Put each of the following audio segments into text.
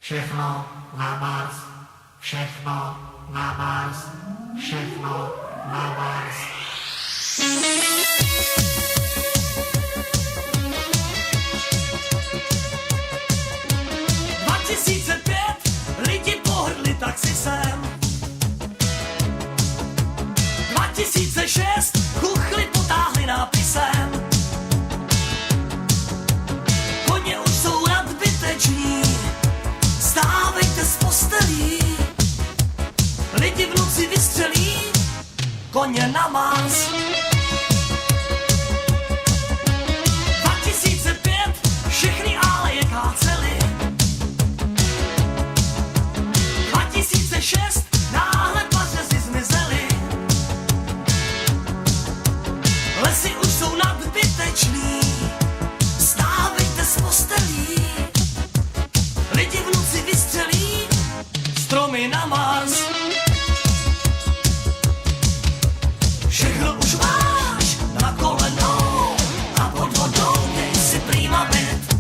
Všechno na Mars, všechno na Mars, všechno na Mars. Lidi pohrdli taxisem. 2006 kuchly potáhli nápisem. Koně už jsou nadbyteční, stávejte z postelí. Lidi v noci vystřelí, koně na Mars. 2005 všechny áleje kácely. 2006 náhle pařezy zmizely. Lesy už jsou nadbytečný, vstávejte z postelí. Lidi v noci vystřelí, stromy na Mars. Všechno už máš na kolenou a pod vodou měj si prýma byt.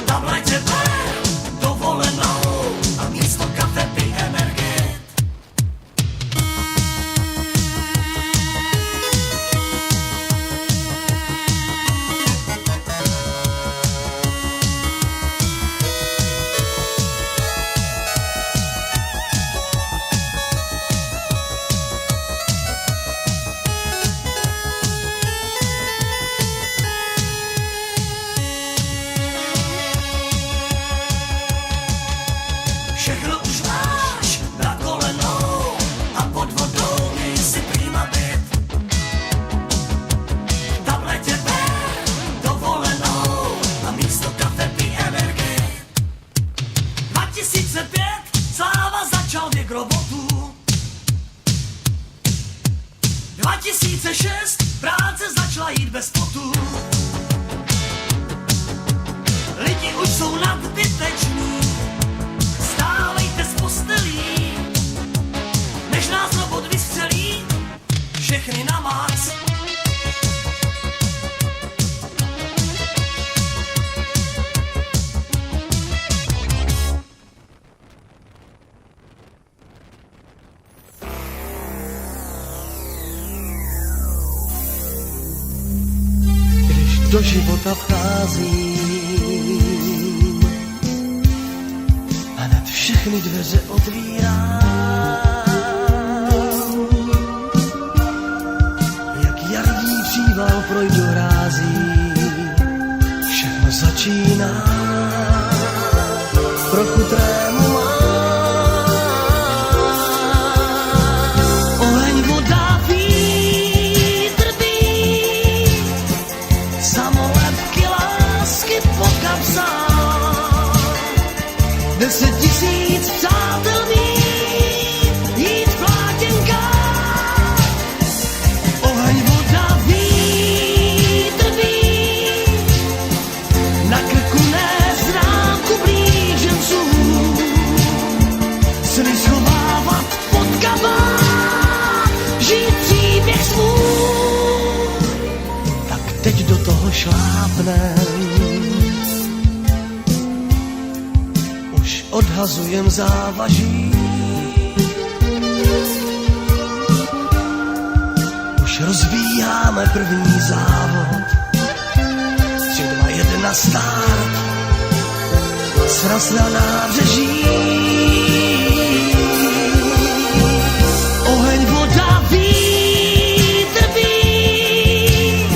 Tam letě dovolenou a místo kafe pij Energit. Všechno už máš na kolenou a pod vodou měj si prýma byt. Tam letě dovolenou a místo kafe pij Energit. 2005 sláva začal věk robotů. 2006 práce začala jít bez potu. Lidi už jsou nadbyteční, stávejte z postelí, než nás robot vystřelí, všechny na Mars. Když do života vcházím, hned všechny dveře otvírám. Jak jarní příval projdu hrází, všechno začíná. Trochu trému mám. Oheň, voda, vítr bíj, samolepky, lásky po kapsách. 10 000 přátel mít, jít v plátěnkách. Oheň, voda, vítr bíj, na krku neznámku blíženců. Sny schovávat pod kabát, žít příběh svůj. Tak teď do toho šlápnem, odhazujem závaží. Už rozbíjáme první závod. 3, 2, 1 start. Sraz na nábřeží. Oheň, voda, vítr bíj,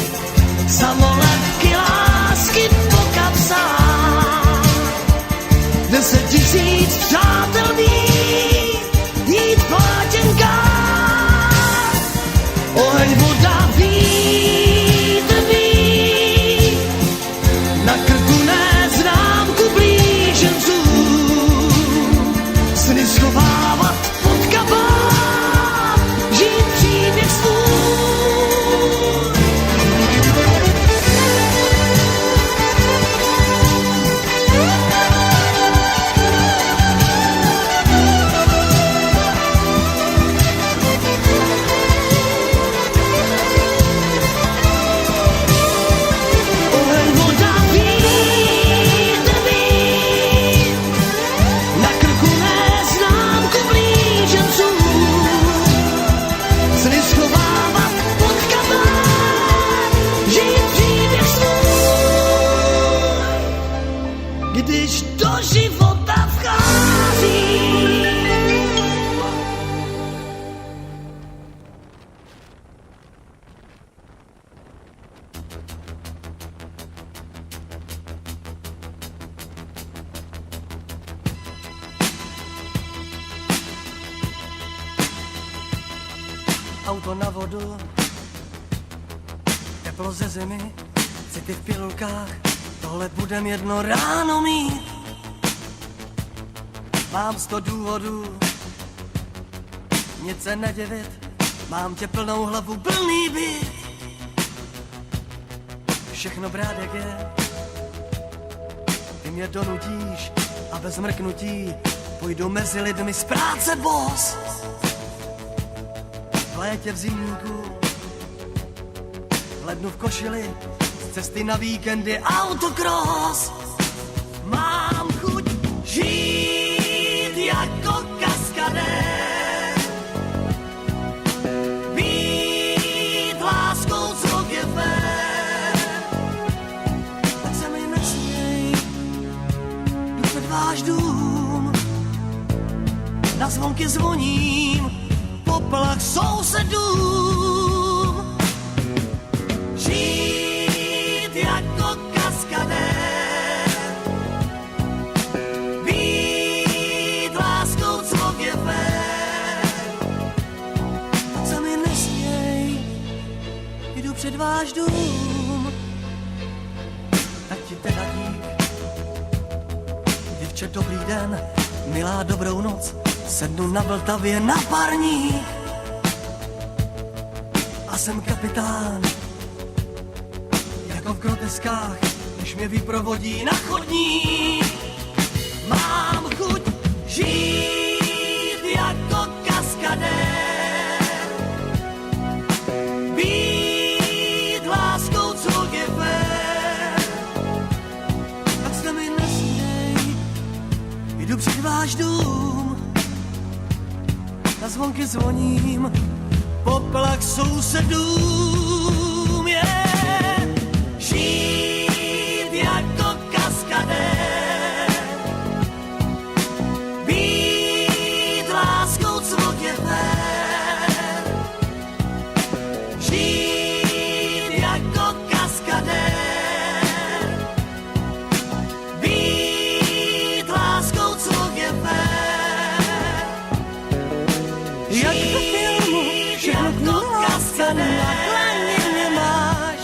samolepky, lásky po kapsách. 10 000 přátel mít, jít v plátěnkách. Oheň, voda, vítr bíj, na krku neznámku blíženců. Sny schovávat pod kabát, žít příběh svůj. Oheň, voda, vítr když do života vchází. Auto na vodu, teplo ze zimy, city v pilulkách, tohle budem jedno ráno mít. Mám 100 důvodů, nic se nedivit, mám tě plnou hlavu, plný byt. Všechno brát jak je, ty mě donutíš a bez mrknutí půjdu mezi lidmi z práce boss. V létě v zimníku, v lednu v košili, z cesty na víkendy autocross. Mám chuť žít jako kaskadér, být láskou, co je fér. Tak se mi nesměj, jdu před váš dům, na zvonky zvoním, poplach sousedům. Žít jako kaskadér, být láskou, co je fér. Tak se mi nesměj, jdu před váš dům. Tak ti teda dík, děvče, dobrý den, milá, dobrou noc. Sednu na Vltavě na parník a jsem kapitán, jako v groteskách, když mě vyprovodí na chodník. Mám chuť žít jako kaskadér, být láskou, co je fér. Tak se mi nesměj, jdu před váš dům, na zvonky zvoním, poplach sousedům. Yeah. Žít jako kaskadér, být láskou, co je fér. Žít jako kaskadér, být láskou, co je fér. Jak ve filmu, všechno kaskadér, na dlaně mě máš.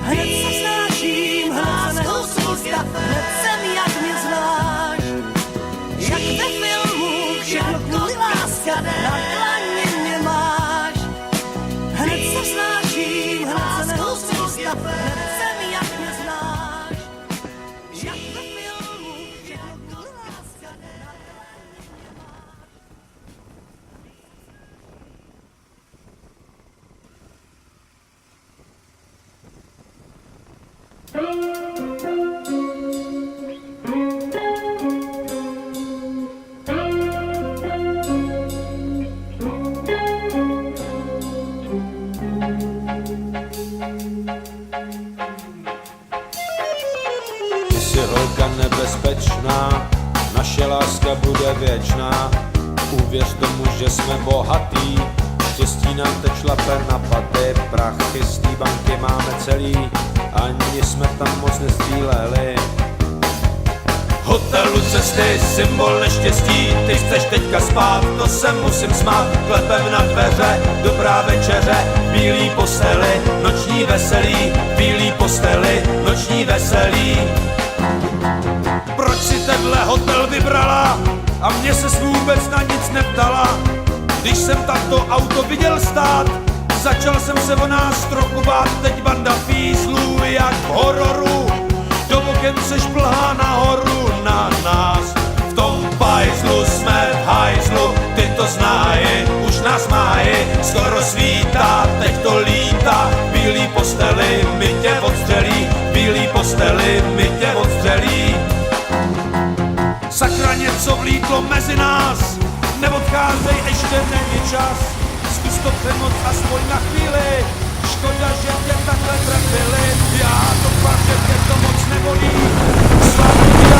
Hned se snáším, hned se neusmísta, hned jsem, jak mě znáš. Jak ve filmu, všechno kaskadér, na dlaně mě máš. Hned se snáším, hned se neusmísta, hned jsem, jak mě znáš. Jak ve filmu, všechno kaskadér. Ty jsi holka nebezpečná, naše láska bude věčná. Uvěř tomu, že jsme bohatý, štěstí nám teď šlape na paty. Prachy z té banky máme celý, ani jsme tam moc nestříleli. Hotelu cesty, symbol neštěstí, ty chceš teďka spát, to se musím smát. Klepem na dveře, dobrá večeře, bílý postely, noční veselí, bílý postely, noční veselí. Proč si tenhle hotel vybrala a mě ses vůbec na nic neptala? Když jsem tam to auto viděl stát, začal jsem se o nás trochu bát. Teď banda fízlů jak v hororu, do oken se šplhá nahoru na nás. V tom bajzlu jsme v hajzlu, ty to znají, už nás mají. Skoro svítá, teď to lítá, bílý postely mi tě odstřelí, bílý postely mi tě odstřelí. Sakra, něco vlítlo mezi nás, neodcházej, ještě není čas. Zkus to přemoct aspoň na chvíli, škoda, že tě takhle trefili. Já doufám, že tě to moc nebolí, slávu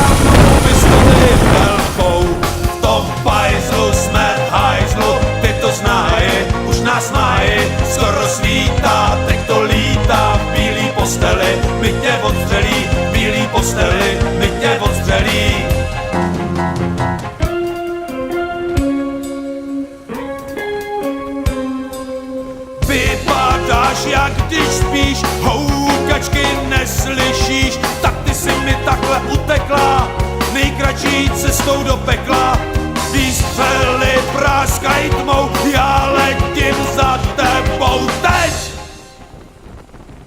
cestou do pekla. Výstřely práskají tmou, já letím za tebou teď.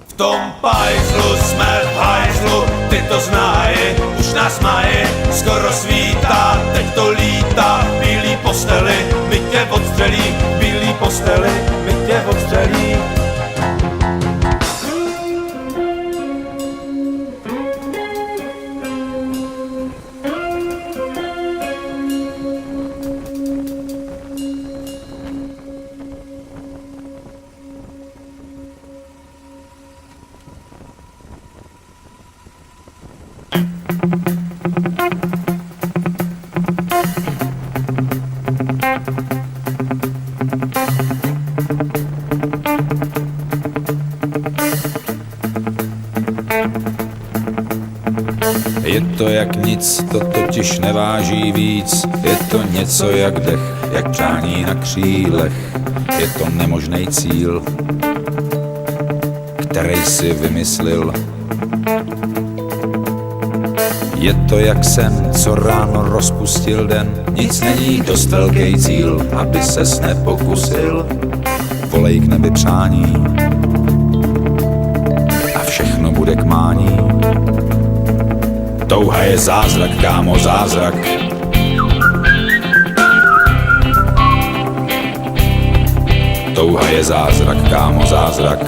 V tom pajzlu jsme v hajzlu, ty to znají, už nás mají, skoro svítá, teď to lítá, bílý posteli, my tě odstřelí, bílý posteli, my tě odstřelí. Je to jak nic, to totiž neváží víc. Je to něco jak dech, jak přání na křílech. Je to nemožný cíl, který si vymyslil. Je to jak sen, co ráno rozpustil den. Nic není dost velký cíl, aby ses nepokusil. Volej k nebi přání a všechno bude k mání. Touha je zázrak, kámo, zázrak. Touha je zázrak, kámo, zázrak.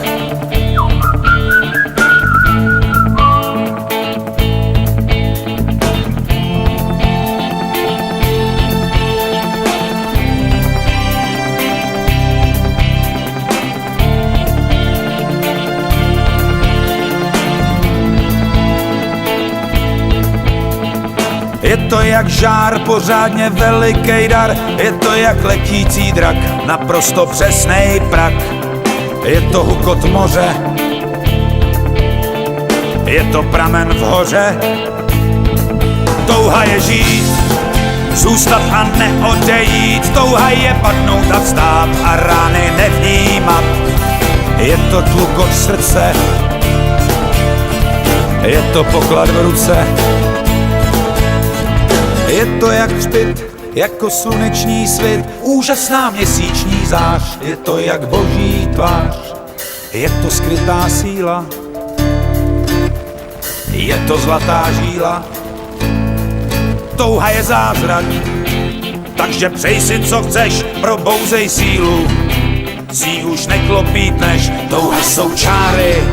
Je to jak žár, pořádně velikej dar. Je to jak letící drak, naprosto přesnej prak. Je to hukot moře, je to pramen v hoře. Touha je žít, zůstat a neodejít. Touha je padnout a vstát a rány nevnímat. Je to tlukot srdce, je to poklad v ruce. Je to jak hřbit, jako sluneční svit, úžasná měsíční zář. Je to jak boží tvář, je to skrytá síla, je to zlatá žíla. Touha je zázrak, takže přej si co chceš, probouzej sílu. Z ní už neklopítneš, touha jsou čáry,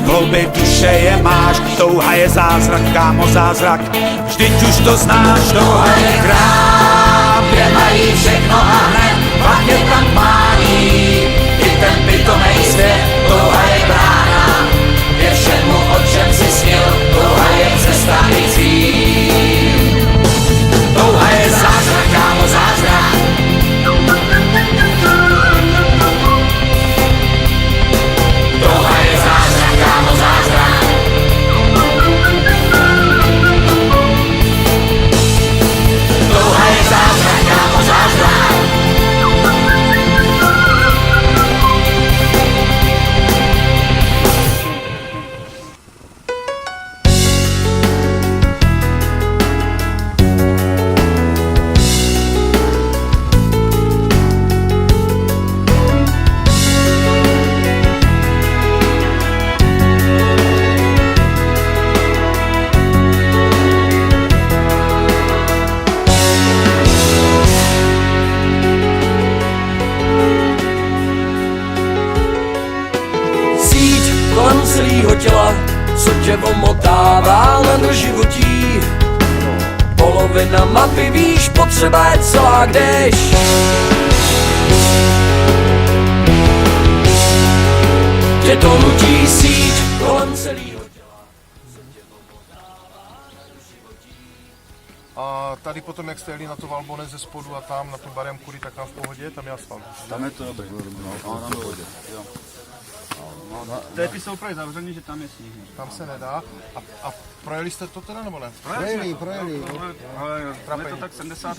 v hloubi duše je máš. Touha je zázrak, kámo, zázrak, vždyť už to znáš. Touha je krám, kde mají všechno a hned pak je tam mání. I ten pitomej svět, touha je brána je všemu, o čem si snil. Touha je cesta i cíl. Touha je zázrak, kámo, zázrak. Touha je zázrak, kámo, zázrak. Touha je zázrak, kámo, zázrak. Celýho těla, co tě omotává na doživotí. Polovina mapy víš, potřeba je celá, kdež tě to nutí síť kolem celýho těla, co tě omotává na doživotí. A tady potom, jak jste jeli na to Valbone ze spodu a tam na tu barem kudy, tak tam v pohodě, tam je asfalt. Tam je to dobré, no, tam půjde, jo. No, ty jsou právě zavřený, že tam je sníh. Tam se nedá. A projeli jste to teda, nebo ne? Projeli. Ale je to tak 70.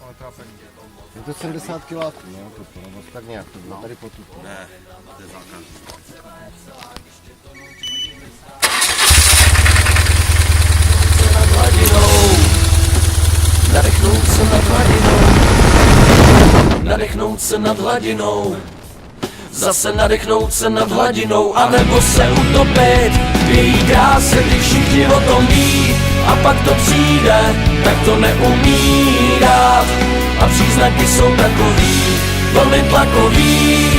Ale trápení. Je to 70 kg, no, tak nějak to bylo tady potud. Ne, to je zákaz. Nad hladinou nadechnout se nad hladinou, zase nadechnout se nad hladinou, anebo se utopit v její kráse, když všichni o tom ví. A pak to přijde, tak to neumí dát. A příznaky jsou takový, velmi tlakový.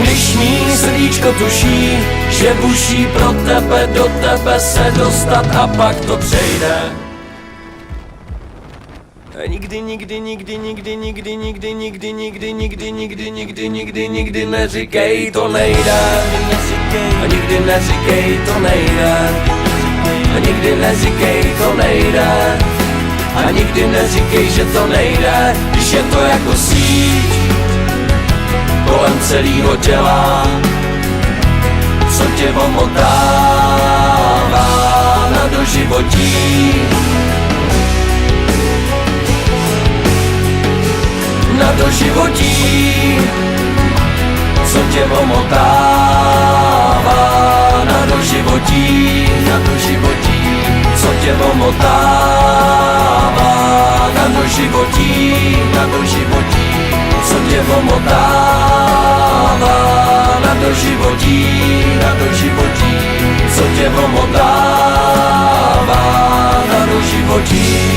Když mý srdíčko tuší, že buší pro tebe, do tebe se dostat a pak to přejde. Nikdy, nikdy, nikdy, nikdy, nikdy, nikdy, nikdy, nikdy, nikdy, nikdy, nikdy, nikdy, nikdy neříkej, to nejde. A nikdy neříkej, to nejde. A nikdy neříkej, to nejde. A nikdy neříkej, že to nejde, když je to jako síť kolem celého těla, co tě omotává na doživotí. Na doživotí, co tě omotává na doživotí, na doživotí, co tě omotává na doživotí, na doživotí, co tě omotává na doživotí, na doživotí, co tě omotává na doživotí.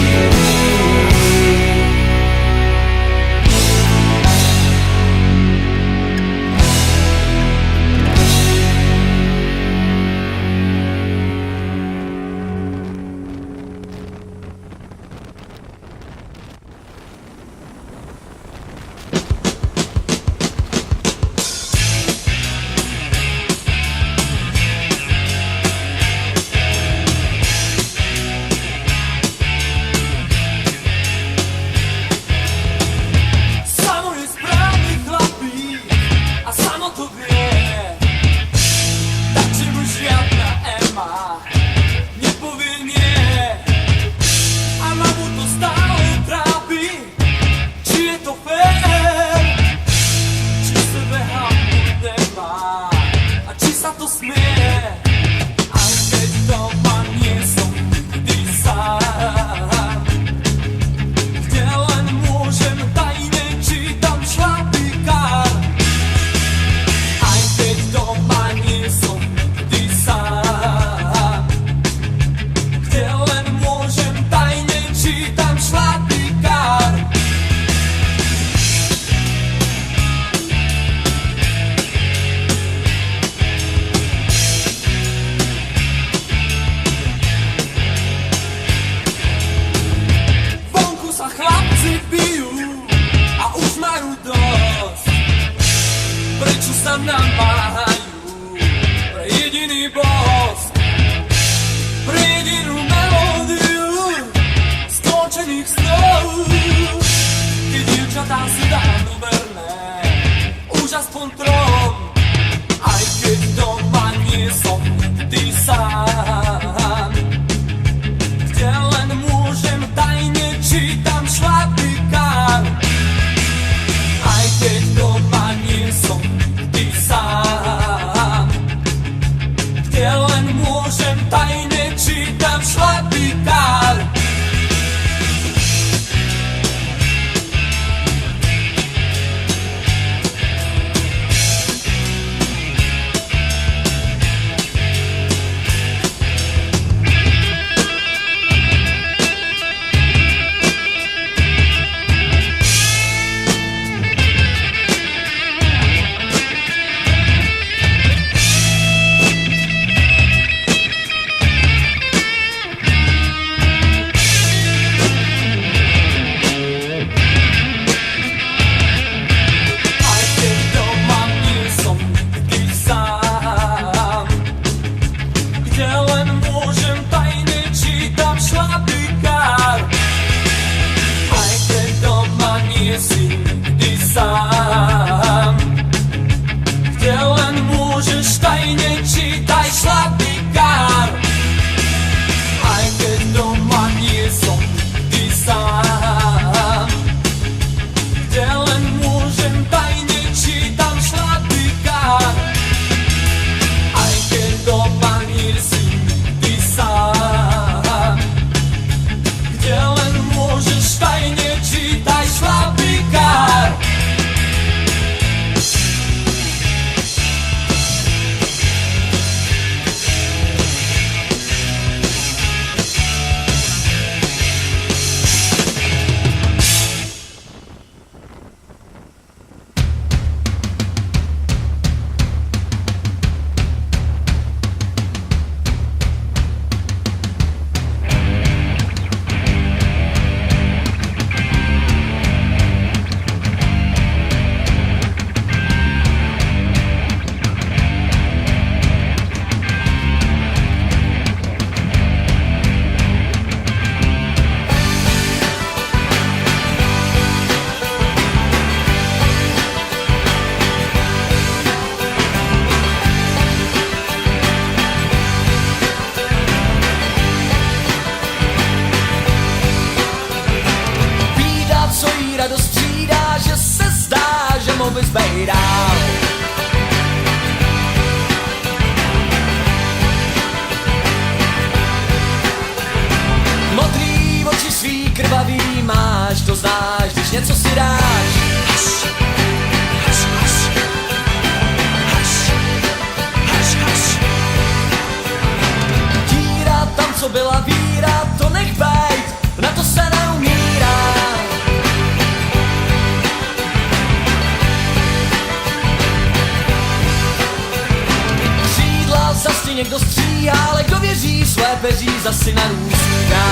ti někdo stříhá, ale kdo věří své peří za syna růzká.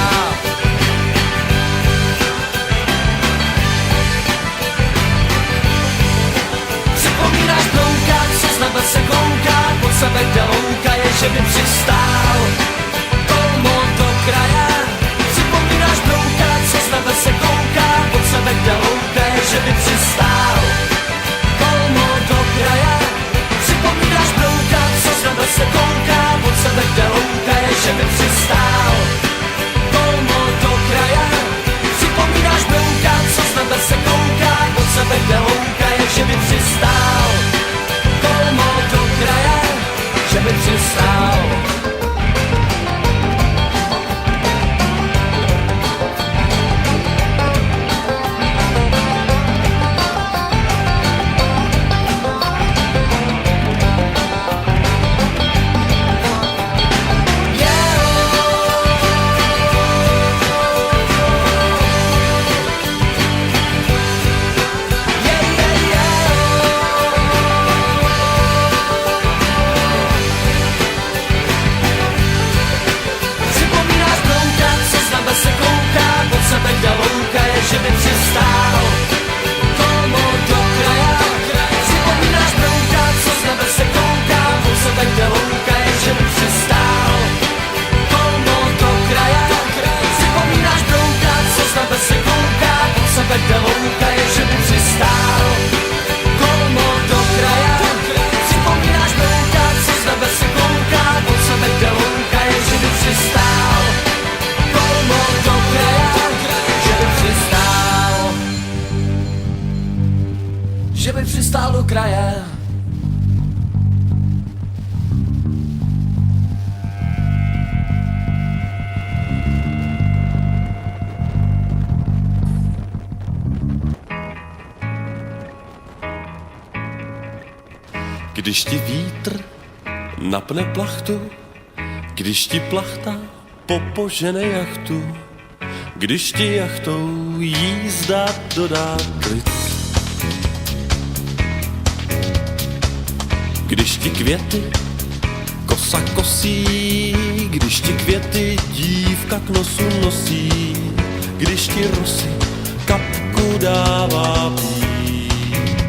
Připomínáš brouka, co z nebe se kouká, pod sebe jde louka, je, že by přistál kolmo do kraje. Připomínáš brouka, co z nebe se kouká, pod sebe jde louka, je, že by přistál kolmo do kraje. Připomínáš brouka, co z nebe se kouká, pod sebe jde louka, je, že by přistál kolmo do kraje. Připomínáš brouka, co z nebe se kouká, pod sebe jde louka, je, že by přistál kolmo do kraje, že by přistál. Že by přistál kolmo do kraje. Připomínáš brouka, co z nebe se kouká, pod sebe jde louka, je, že by přistál kolmo do kraje. Připomínáš brouka, co z nebe se kouká, pod sebe jde louka, je, že by přistál kolmo do kraje. Připomínáš brouka, co z nebe se kouká, pod sebe jde louka, je, že by přistál kolmo do kraje. Že by přistál do kraje. Když ti vítr napne plachtu, když ti plachta popožene jachtu, když ti jachtou jízda dodá klid, když ti květy kosa kosí, když ti květy dívka k nosu nosí, když ti rosy kapku dává pít,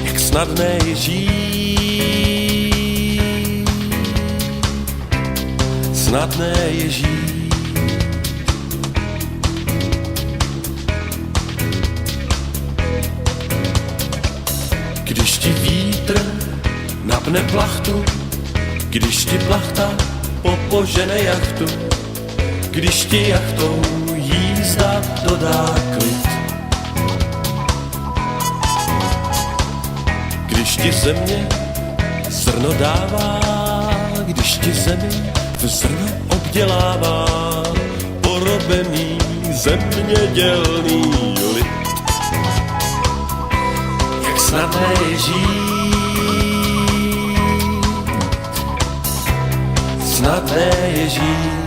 jak snadné je žít, snadné je žít. Když ti vítr napne plachtu, když ti plachta popožene jachtu, když ti jachtou jízda dodá klid, když ti země zrno dává, když ti zemi v zrno obdělává, porobený zemědělný lid. Snadné je žít, snadné je žít.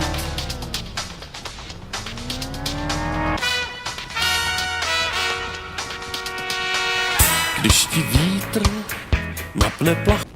Když ti vítr napne plachtu,